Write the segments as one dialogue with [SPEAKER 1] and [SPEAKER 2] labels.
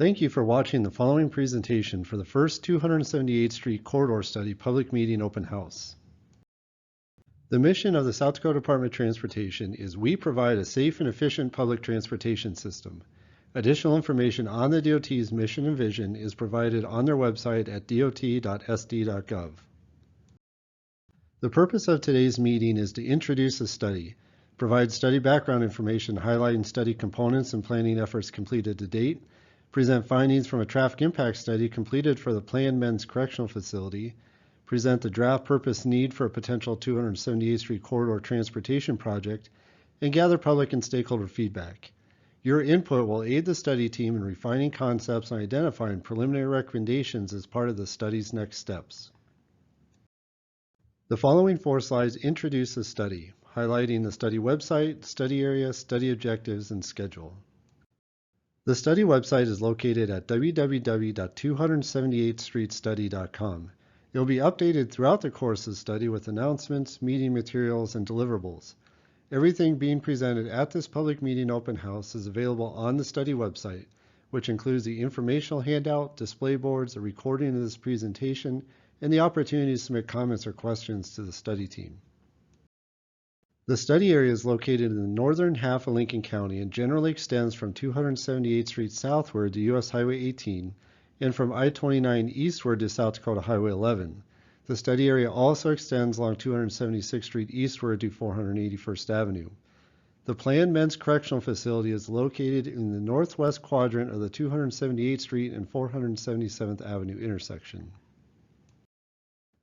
[SPEAKER 1] Thank you for watching the following presentation for the first 278th Street Corridor Study Public Meeting Open House. The mission of the South Dakota Department of Transportation is we provide a safe and efficient public transportation system. Additional information on the DOT's mission and vision is provided on their website at dot.sd.gov. The purpose of today's meeting is to introduce the study, provide study background information highlighting study components and planning efforts completed to date, present findings from a traffic impact study completed for the planned men's correctional facility, present the draft purpose need for a potential 278th Street Corridor transportation project, and gather public and stakeholder feedback. Your input will aid the study team in refining concepts and identifying preliminary recommendations as part of the study's next steps. The following 4 slides introduce the study, highlighting the study website, study area, study objectives, and schedule. The study website is located at www.278thstreetstudy.com. It will be updated throughout the course of the study with announcements, meeting materials, and deliverables. Everything being presented at this public meeting open house is available on the study website, which includes the informational handout, display boards, a recording of this presentation, and the opportunity to submit comments or questions to the study team. The study area is located in the northern half of Lincoln County and generally extends from 278th Street southward to US Highway 18 and from I-29 eastward to South Dakota Highway 11. The study area also extends along 276th Street eastward to 481st Avenue. The planned men's correctional facility is located in the northwest quadrant of the 278th Street and 477th Avenue intersection.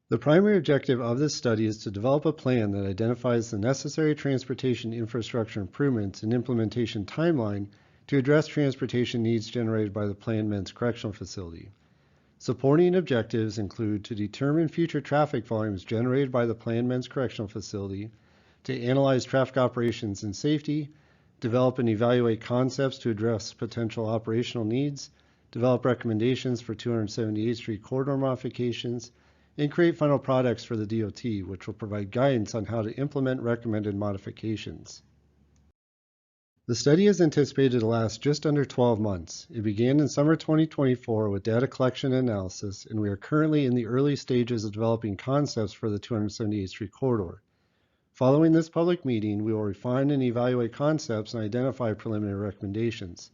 [SPEAKER 1] The primary objective of this study is to develop a plan that identifies the necessary transportation infrastructure improvements and implementation timeline to address transportation needs generated by the planned men's correctional facility. Supporting objectives include to determine future traffic volumes generated by the planned men's correctional facility, to analyze traffic operations and safety, develop and evaluate concepts to address potential operational needs, develop recommendations for 278th Street corridor modifications, and create final products for the DOT, which will provide guidance on how to implement recommended modifications. The study is anticipated to last just under 12 months. It began in summer 2024 with data collection and analysis, and we are currently in the early stages of developing concepts for the 278th Street corridor. Following this public meeting, we will refine and evaluate concepts and identify preliminary recommendations.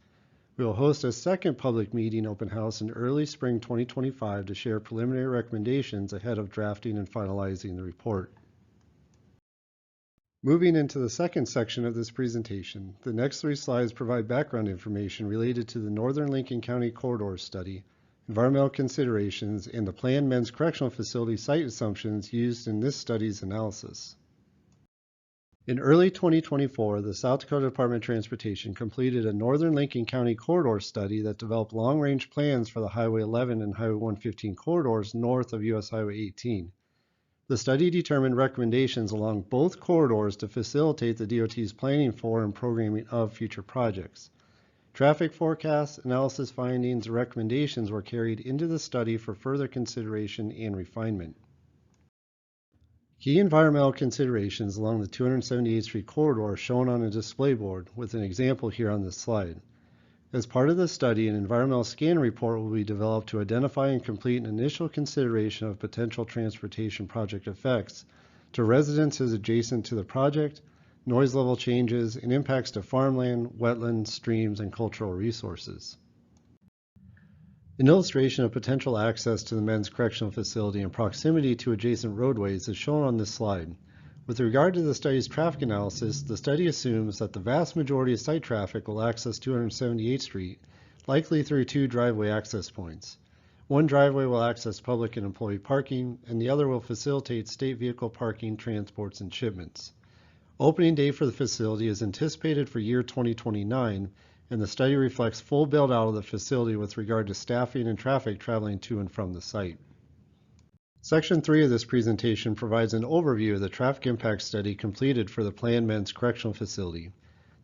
[SPEAKER 1] We will host a second public meeting open house in early spring 2025 to share preliminary recommendations ahead of drafting and finalizing the report. Moving into the second section of this presentation, the next 3 slides provide background information related to the Northern Lincoln County Corridor Study, environmental considerations, and the planned men's correctional facility site assumptions used in this study's analysis. In early 2024, the South Dakota Department of Transportation completed a Northern Lincoln County corridor study that developed long-range plans for the Highway 11 and Highway 115 corridors north of US Highway 18. The study determined recommendations along both corridors to facilitate the DOT's planning for and programming of future projects. Traffic forecasts, analysis findings, and recommendations were carried into the study for further consideration and refinement. Key environmental considerations along the 278th Street corridor are shown on a display board with an example here on this slide. As part of the study, an environmental scan report will be developed to identify and complete an initial consideration of potential transportation project effects to residences adjacent to the project, noise level changes, and impacts to farmland, wetlands, streams, and cultural resources. An illustration of potential access to the men's correctional facility and proximity to adjacent roadways is shown on this slide. With regard to the study's traffic analysis, the study assumes that the vast majority of site traffic will access 278th Street, likely through 2 driveway access points. One driveway will access public and employee parking, and the other will facilitate state vehicle parking, transports, and shipments. Opening date for the facility is anticipated for year 2029, and the study reflects full build-out of the facility with regard to staffing and traffic traveling to and from the site. Section 3 of this presentation provides an overview of the traffic impact study completed for the planned men's correctional facility.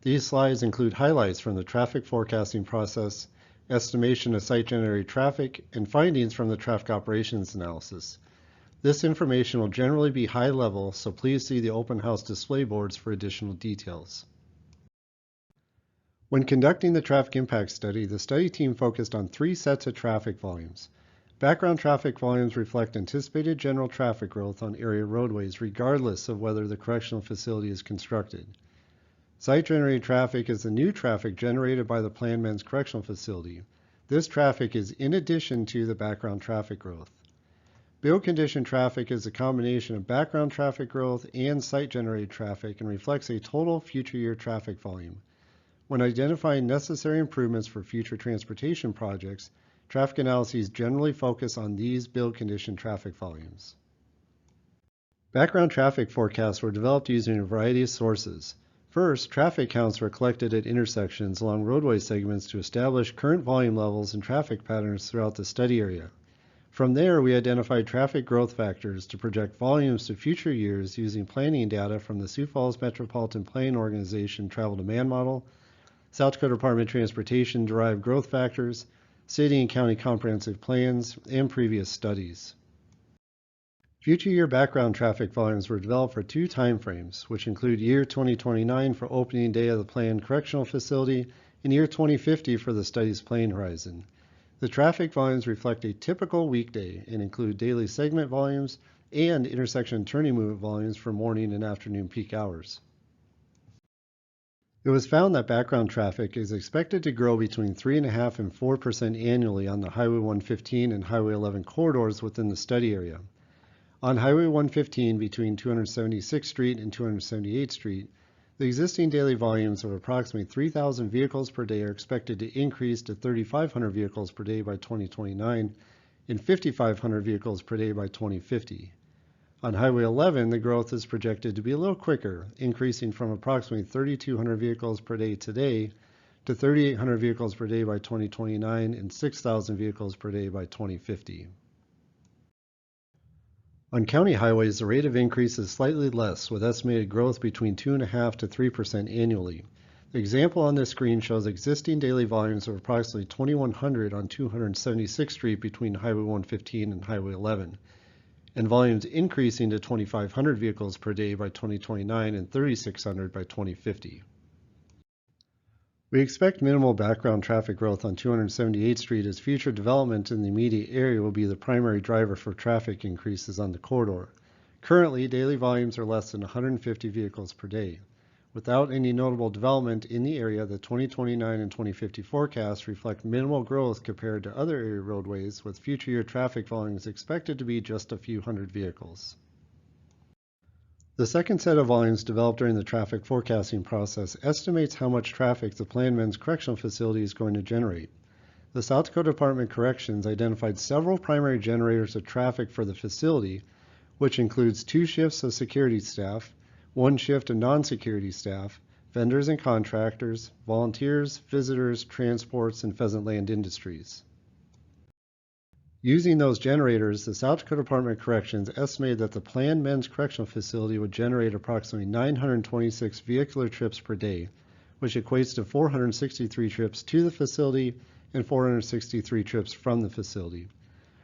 [SPEAKER 1] These slides include highlights from the traffic forecasting process, estimation of site-generated traffic, and findings from the traffic operations analysis. This information will generally be high level, so please see the open house display boards for additional details. When conducting the traffic impact study, the study team focused on 3 sets of traffic volumes. Background traffic volumes reflect anticipated general traffic growth on area roadways regardless of whether the correctional facility is constructed. Site-generated traffic is the new traffic generated by the planned men's correctional facility. This traffic is in addition to the background traffic growth. Build condition traffic is a combination of background traffic growth and site-generated traffic and reflects a total future year traffic volume. When identifying necessary improvements for future transportation projects, traffic analyses generally focus on these build condition traffic volumes. Background traffic forecasts were developed using a variety of sources. First, traffic counts were collected at intersections along roadway segments to establish current volume levels and traffic patterns throughout the study area. From there, we identified traffic growth factors to project volumes to future years using planning data from the Sioux Falls Metropolitan Planning Organization Travel Demand Model, South Dakota Department of Transportation derived growth factors, city and county comprehensive plans, and previous studies. Future year background traffic volumes were developed for 2 timeframes, which include year 2029 for opening day of the planned correctional facility and year 2050 for the study's planning horizon. The traffic volumes reflect a typical weekday and include daily segment volumes and intersection turning movement volumes for morning and afternoon peak hours. It was found that background traffic is expected to grow between 3.5% and 4% annually on the Highway 115 and Highway 11 corridors within the study area. On Highway 115 between 276th Street and 278th Street, the existing daily volumes of approximately 3,000 vehicles per day are expected to increase to 3,500 vehicles per day by 2029 and 5,500 vehicles per day by 2050. On Highway 11, the growth is projected to be a little quicker, increasing from approximately 3,200 vehicles per day today to 3,800 vehicles per day by 2029 and 6,000 vehicles per day by 2050. On county highways, the rate of increase is slightly less, with estimated growth between 2.5% to 3% annually. The example on this screen shows existing daily volumes of approximately 2,100 on 276th Street between Highway 115 and Highway 11, and volumes increasing to 2,500 vehicles per day by 2029 and 3,600 by 2050. We expect minimal background traffic growth on 278th Street as future development in the immediate area will be the primary driver for traffic increases on the corridor. Currently, daily volumes are less than 150 vehicles per day. Without any notable development in the area, the 2029 and 2050 forecasts reflect minimal growth compared to other area roadways, with future year traffic volumes expected to be just a few hundred vehicles. The second set of volumes developed during the traffic forecasting process estimates how much traffic the planned men's correctional facility is going to generate. The South Dakota Department of Corrections identified several primary generators of traffic for the facility, which includes 2 shifts of security staff, 1 shift of non-security staff, vendors and contractors, volunteers, visitors, transports, and pheasant land industries. Using those generators, the South Dakota Department of Corrections estimated that the planned men's correctional facility would generate approximately 926 vehicular trips per day, which equates to 463 trips to the facility and 463 trips from the facility.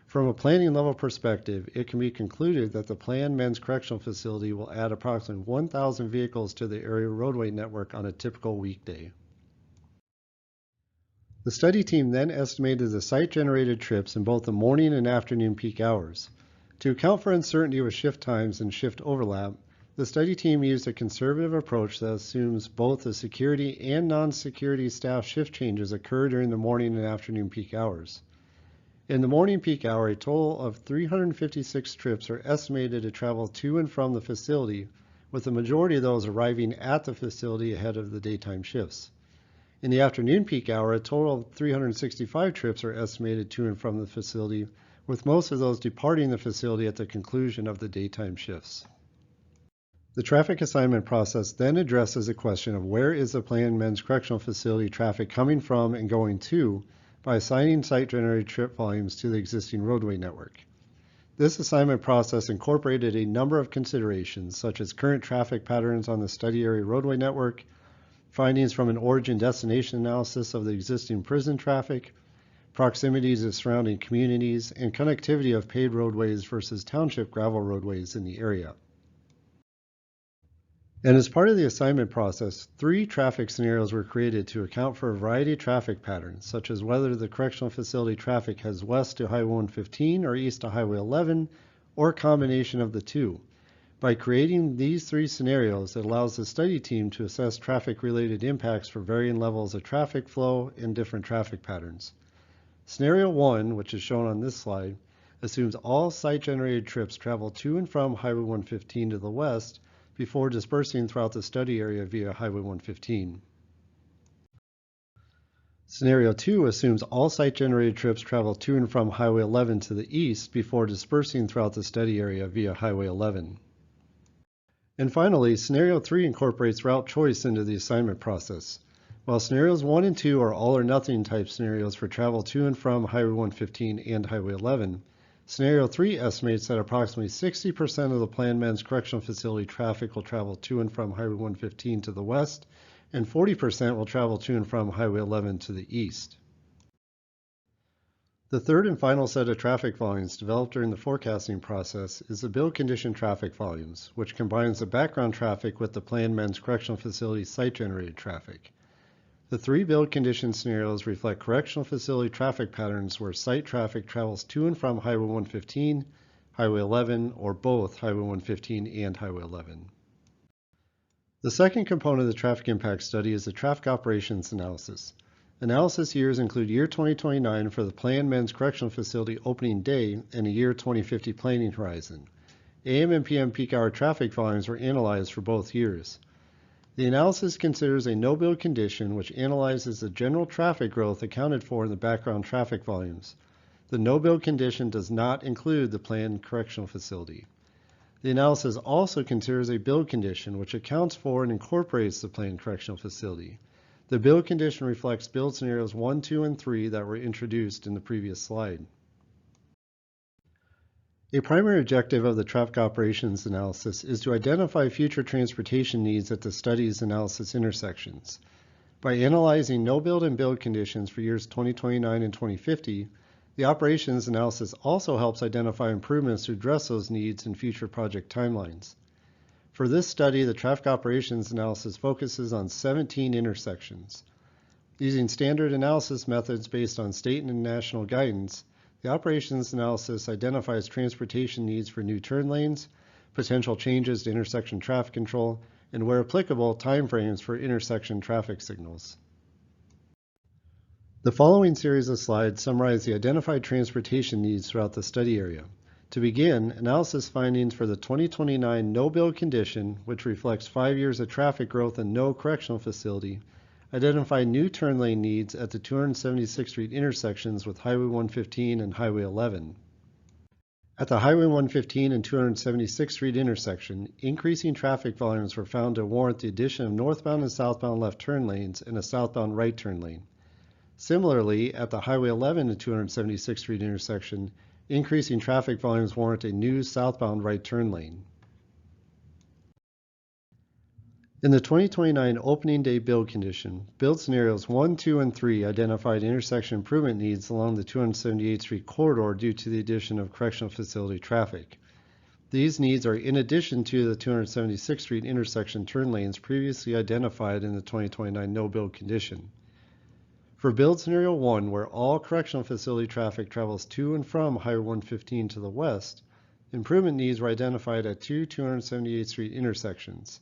[SPEAKER 1] From a planning level perspective, it can be concluded that the planned men's correctional facility will add approximately 1,000 vehicles to the area roadway network on a typical weekday. The study team then estimated the site-generated trips in both the morning and afternoon peak hours. To account for uncertainty with shift times and shift overlap, the study team used a conservative approach that assumes both the security and non-security staff shift changes occur during the morning and afternoon peak hours. In the morning peak hour, a total of 356 trips are estimated to travel to and from the facility, with the majority of those arriving at the facility ahead of the daytime shifts. In the afternoon peak hour, a total of 365 trips are estimated to and from the facility, with most of those departing the facility at the conclusion of the daytime shifts. The traffic assignment process then addresses the question of where is the planned men's correctional facility traffic coming from and going to by assigning site-generated trip volumes to the existing roadway network. This assignment process incorporated a number of considerations, such as current traffic patterns on the study area roadway network, findings from an origin-destination analysis of the existing prison traffic, proximities of surrounding communities, and connectivity of paved roadways versus township gravel roadways in the area. And as part of the assignment process, 3 traffic scenarios were created to account for a variety of traffic patterns, such as whether the correctional facility traffic heads west to Highway 115 or east to Highway 11, or a combination of the two. By creating these 3 scenarios, it allows the study team to assess traffic-related impacts for varying levels of traffic flow and different traffic patterns. Scenario 1, which is shown on this slide, assumes all site-generated trips travel to and from Highway 115 to the west before dispersing throughout the study area via Highway 115. Scenario 2 assumes all site-generated trips travel to and from Highway 11 to the east before dispersing throughout the study area via Highway 11. And finally, Scenario 3 incorporates route choice into the assignment process. While Scenarios 1 and 2 are all or nothing type scenarios for travel to and from Highway 115 and Highway 11, Scenario 3 estimates that approximately 60% of the planned men's correctional facility traffic will travel to and from Highway 115 to the west, and 40% will travel to and from Highway 11 to the east. The third and final set of traffic volumes developed during the forecasting process is the build condition traffic volumes, which combines the background traffic with the planned men's correctional facility site-generated traffic. The 3 build condition scenarios reflect correctional facility traffic patterns where site traffic travels to and from Highway 115, Highway 11, or both Highway 115 and Highway 11. The second component of the traffic impact study is the traffic operations analysis. Analysis years include year 2029 for the planned men's correctional facility opening day and a year 2050 planning horizon. AM and PM peak hour traffic volumes were analyzed for both years. The analysis considers a no-build condition which analyzes the general traffic growth accounted for in the background traffic volumes. The no-build condition does not include the planned correctional facility. The analysis also considers a build condition which accounts for and incorporates the planned correctional facility. The build condition reflects build scenarios 1, 2, and 3 that were introduced in the previous slide. A primary objective of the traffic operations analysis is to identify future transportation needs at the study's analysis intersections. By analyzing no-build and build conditions for years 2029 and 2050, the operations analysis also helps identify improvements to address those needs in future project timelines. For this study, the traffic operations analysis focuses on 17 intersections. Using standard analysis methods based on state and national guidance, the operations analysis identifies transportation needs for new turn lanes, potential changes to intersection traffic control, and where applicable, timeframes for intersection traffic signals. The following series of slides summarize the identified transportation needs throughout the study area. To begin, analysis findings for the 2029 no-build condition, which reflects 5 years of traffic growth and no correctional facility, identify new turn lane needs at the 276th Street intersections with Highway 115 and Highway 11. At the Highway 115 and 276th Street intersection, increasing traffic volumes were found to warrant the addition of northbound and southbound left turn lanes and a southbound right turn lane. Similarly, at the Highway 11 and 276th Street intersection, increasing traffic volumes warrant a new southbound right turn lane. In the 2029 opening day build condition, build scenarios 1, 2, and 3 identified intersection improvement needs along the 278th Street corridor due to the addition of correctional facility traffic. These needs are in addition to the 276th Street intersection turn lanes previously identified in the 2029 no-build condition. For build scenario 1, where all correctional facility traffic travels to and from Highway 115 to the west, improvement needs were identified at 278th Street intersections.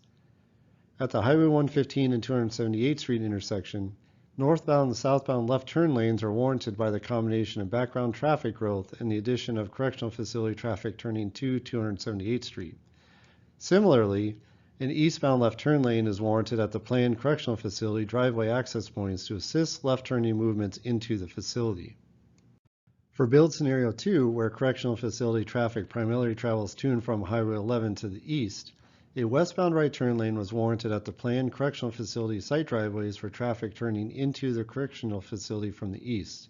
[SPEAKER 1] At the Highway 115 and 278th Street intersection, northbound and southbound left turn lanes are warranted by the combination of background traffic growth and the addition of correctional facility traffic turning to 278th Street. Similarly, an eastbound left turn lane is warranted at the planned correctional facility driveway access points to assist left turning movements into the facility. For build scenario 2, where correctional facility traffic primarily travels to and from Highway 11 to the east, a westbound right turn lane was warranted at the planned correctional facility site driveways for traffic turning into the correctional facility from the east.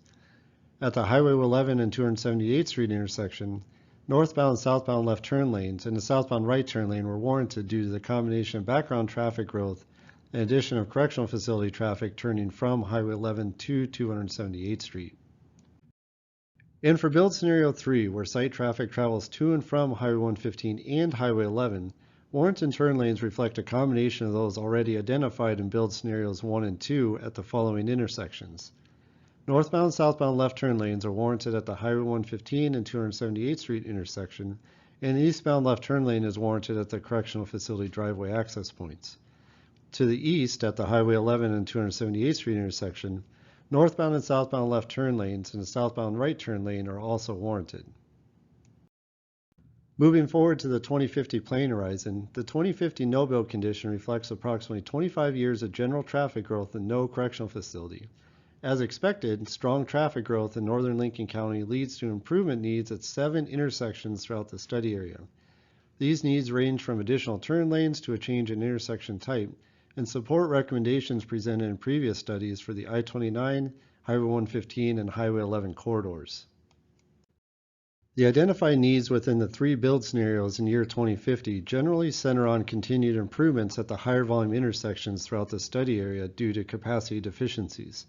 [SPEAKER 1] At the Highway 11 and 278th Street intersection, northbound and southbound left turn lanes and the southbound right turn lane were warranted due to the combination of background traffic growth and addition of correctional facility traffic turning from Highway 11 to 278th Street. And for build scenario 3, where site traffic travels to and from Highway 115 and Highway 11, Warranted turn lanes reflect a combination of those already identified in build scenarios 1 and 2 at the following intersections. Northbound and southbound left turn lanes are warranted at the Highway 115 and 278th Street intersection, and the eastbound left turn lane is warranted at the correctional facility driveway access points. To the east, at the Highway 11 and 278th Street intersection, northbound and southbound left turn lanes and a southbound right turn lane are also warranted. Moving forward to the 2050 plan horizon, the 2050 no-build condition reflects approximately 25 years of general traffic growth and no correctional facility. As expected, strong traffic growth in northern Lincoln County leads to improvement needs at 7 intersections throughout the study area. These needs range from additional turn lanes to a change in intersection type and support recommendations presented in previous studies for the I-29, Highway 115, and Highway 11 corridors. The identified needs within the 3 build scenarios in year 2050 generally center on continued improvements at the higher volume intersections throughout the study area due to capacity deficiencies.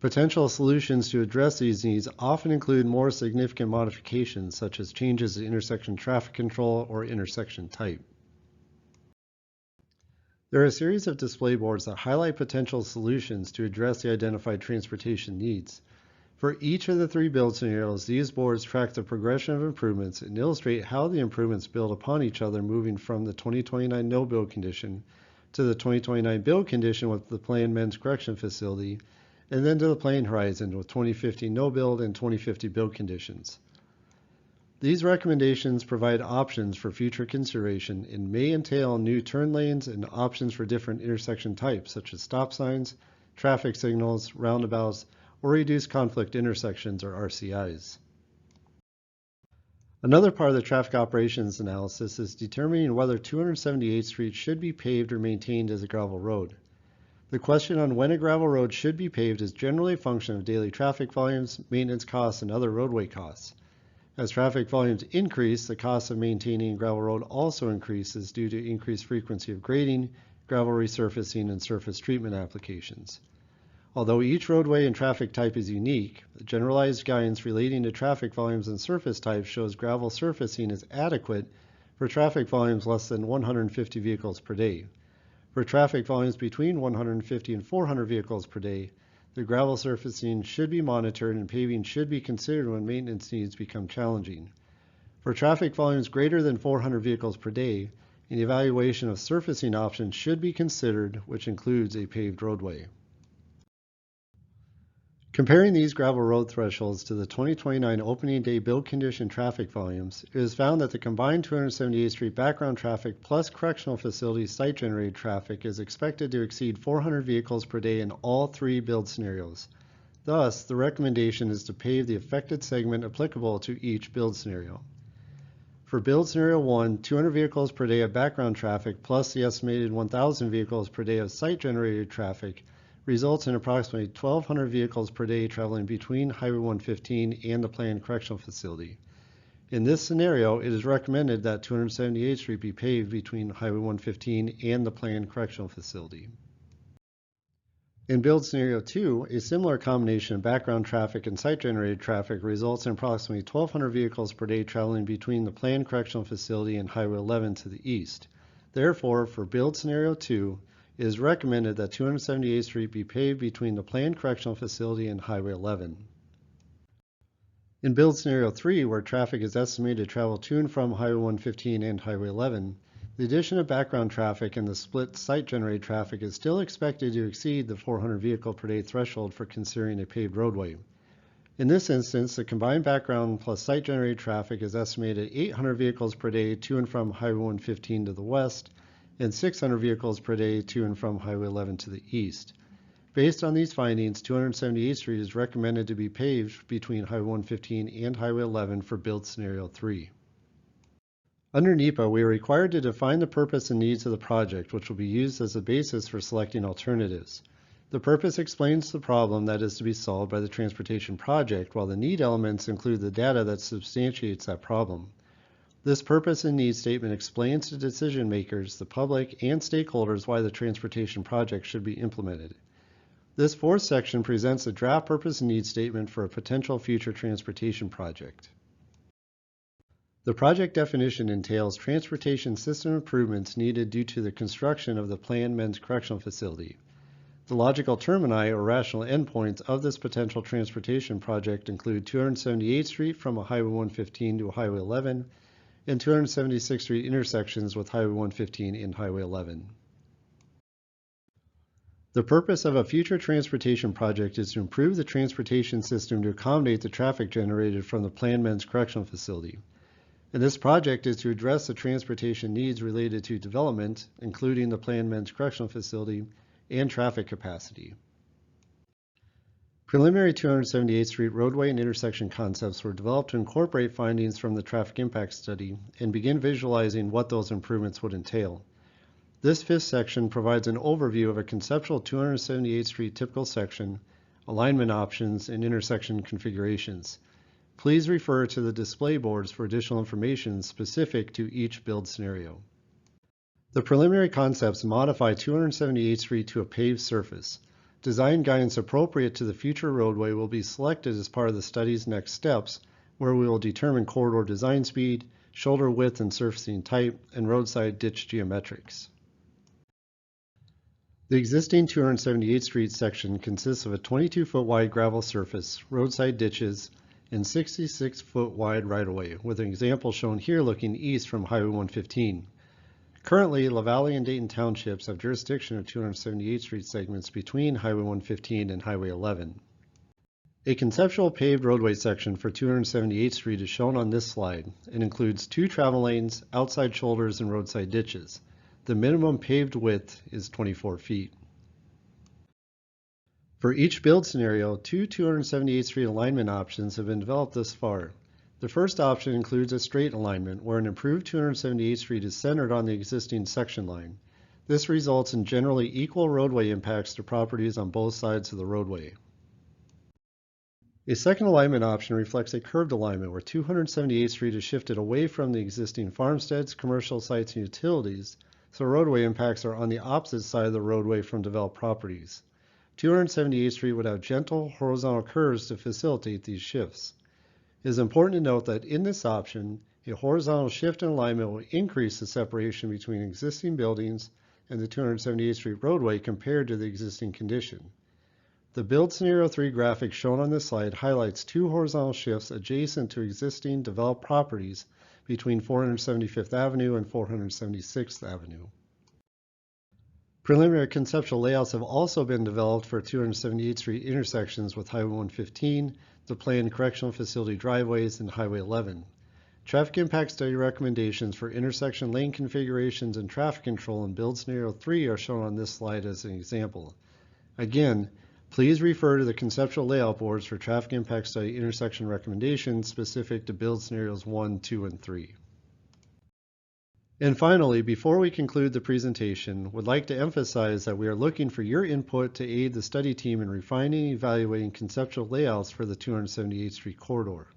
[SPEAKER 1] Potential solutions to address these needs often include more significant modifications, such as changes in intersection traffic control or intersection type. There are a series of display boards that highlight potential solutions to address the identified transportation needs. For each of the 3 build scenarios, these boards track the progression of improvements and illustrate how the improvements build upon each other, moving from the 2029 no-build condition to the 2029 build condition with the planned men's correction facility, and then to the plan horizon with 2050 no-build and 2050 build conditions. These recommendations provide options for future consideration and may entail new turn lanes and options for different intersection types, such as stop signs, traffic signals, roundabouts, or reduced conflict intersections, or RCIs. Another part of the traffic operations analysis is determining whether 278th Street should be paved or maintained as a gravel road. The question on when a gravel road should be paved is generally a function of daily traffic volumes, maintenance costs, and other roadway costs. As traffic volumes increase, the cost of maintaining a gravel road also increases due to increased frequency of grading, gravel resurfacing, and surface treatment applications. Although each roadway and traffic type is unique, the generalized guidance relating to traffic volumes and surface types shows gravel surfacing is adequate for traffic volumes less than 150 vehicles per day. For traffic volumes between 150 and 400 vehicles per day, the gravel surfacing should be monitored and paving should be considered when maintenance needs become challenging. For traffic volumes greater than 400 vehicles per day, an evaluation of surfacing options should be considered, which includes a paved roadway. Comparing these gravel road thresholds to the 2029 opening day build condition traffic volumes, it is found that the combined 278th Street background traffic plus correctional facility site generated traffic is expected to exceed 400 vehicles per day in all 3 build scenarios. Thus, the recommendation is to pave the affected segment applicable to each build scenario. For build scenario 1, 200 vehicles per day of background traffic plus the estimated 1,000 vehicles per day of site generated traffic results in approximately 1,200 vehicles per day traveling between Highway 115 and the planned correctional facility. In this scenario, it is recommended that 278th Street be paved between Highway 115 and the planned correctional facility. In build scenario 2, a similar combination of background traffic and site-generated traffic results in approximately 1,200 vehicles per day traveling between the planned correctional facility and Highway 11 to the east. Therefore, for build scenario 2, it is recommended that 278th Street be paved between the planned correctional facility and Highway 11. In build scenario 3, where traffic is estimated to travel to and from Highway 115 and Highway 11, the addition of background traffic and the split site-generated traffic is still expected to exceed the 400 vehicle per day threshold for considering a paved roadway. In this instance, the combined background plus site-generated traffic is estimated at 800 vehicles per day to and from Highway 115 to the west, and 600 vehicles per day to and from Highway 11 to the east. Based on these findings, 278th Street is recommended to be paved between Highway 115 and Highway 11 for build scenario 3. Under NEPA, we are required to define the purpose and needs of the project, which will be used as a basis for selecting alternatives. The purpose explains the problem that is to be solved by the transportation project, while the need elements include the data that substantiates that problem. This purpose and need statement explains to decision makers, the public, and stakeholders why the transportation project should be implemented. This 4th section presents a draft purpose and need statement for a potential future transportation project. The project definition entails transportation system improvements needed due to the construction of the planned men's correctional facility. The logical termini or rational endpoints of this potential transportation project include 278th Street from a Highway 115 to a Highway 11 and 276th Street intersections with Highway 115 and Highway 11. The purpose of a future transportation project is to improve the transportation system to accommodate the traffic generated from the planned men's correctional facility. And this project is to address the transportation needs related to development, including the planned men's correctional facility and traffic capacity. Preliminary 278th Street roadway and intersection concepts were developed to incorporate findings from the traffic impact study and begin visualizing what those improvements would entail. This fifth section provides an overview of a conceptual 278th Street typical section, alignment options, and intersection configurations. Please refer to the display boards for additional information specific to each build scenario. The preliminary concepts modify 278th Street to a paved surface. Design guidance appropriate to the future roadway will be selected as part of the study's next steps, where we will determine corridor design speed, shoulder width and surfacing type, and roadside ditch geometrics. The existing 278th Street section consists of a 22-foot wide gravel surface, roadside ditches, and 66-foot wide right-of-way, with an example shown here looking east from Highway 115. Currently, LaValle and Dayton Townships have jurisdiction of 278th Street segments between Highway 115 and Highway 11. A conceptual paved roadway section for 278th Street is shown on this slide and includes 2 travel lanes, outside shoulders, and roadside ditches. The minimum paved width is 24 feet. For each build scenario, 2 278th Street alignment options have been developed thus far. The first option includes a straight alignment, where an improved 278th Street is centered on the existing section line. This results in generally equal roadway impacts to properties on both sides of the roadway. A second alignment option reflects a curved alignment, where 278th Street is shifted away from the existing farmsteads, commercial sites, and utilities, so roadway impacts are on the opposite side of the roadway from developed properties. 278th Street would have gentle horizontal curves to facilitate these shifts. It is important to note that in this option, a horizontal shift in alignment will increase the separation between existing buildings and the 278th Street roadway compared to the existing condition. The Build Scenario 3 graphic shown on this slide highlights 2 horizontal shifts adjacent to existing developed properties between 475th Avenue and 476th Avenue. Preliminary conceptual layouts have also been developed for 278th Street intersections with Highway 115, the planned correctional facility driveways, and Highway 11. Traffic impact study recommendations for intersection lane configurations and traffic control in Build Scenario 3 are shown on this slide as an example. Again, please refer to the conceptual layout boards for traffic impact study intersection recommendations specific to Build Scenarios 1, 2, and 3. And finally, before we conclude the presentation, we'd like to emphasize that we are looking for your input to aid the study team in refining and evaluating conceptual layouts for the 278th Street corridor.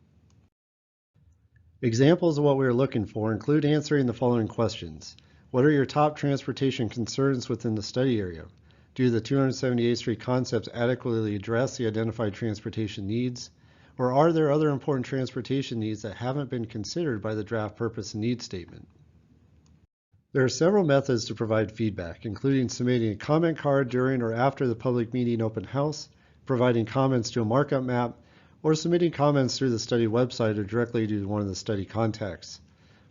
[SPEAKER 1] Examples of what we are looking for include answering the following questions. What are your top transportation concerns within the study area? Do the 278th Street concepts adequately address the identified transportation needs? Or are there other important transportation needs that haven't been considered by the draft purpose and needs statement? There are several methods to provide feedback, including submitting a comment card during or after the public meeting open house, providing comments to a markup map, or submitting comments through the study website or directly to one of the study contacts.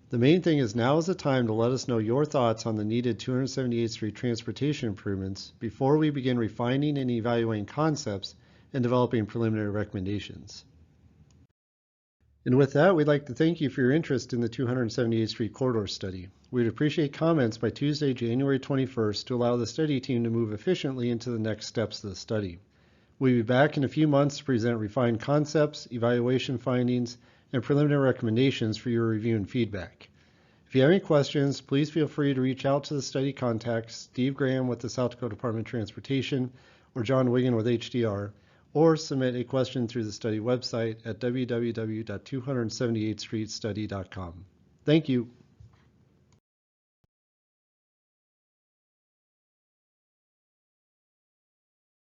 [SPEAKER 1] The main thing is now is the time to let us know your thoughts on the needed 278th Street transportation improvements before we begin refining and evaluating concepts and developing preliminary recommendations. And with that, we'd like to thank you for your interest in the 278th Street corridor study. We'd appreciate comments by Tuesday, January 21st to allow the study team to move efficiently into the next steps of the study. We'll be back in a few months to present refined concepts, evaluation findings, and preliminary recommendations for your review and feedback. If you have any questions, please feel free to reach out to the study contacts, Steve Graham with the South Dakota Department of Transportation, or John Wigan with HDR, or submit a question through the study website at www.278thstreetstudy.com. Thank you.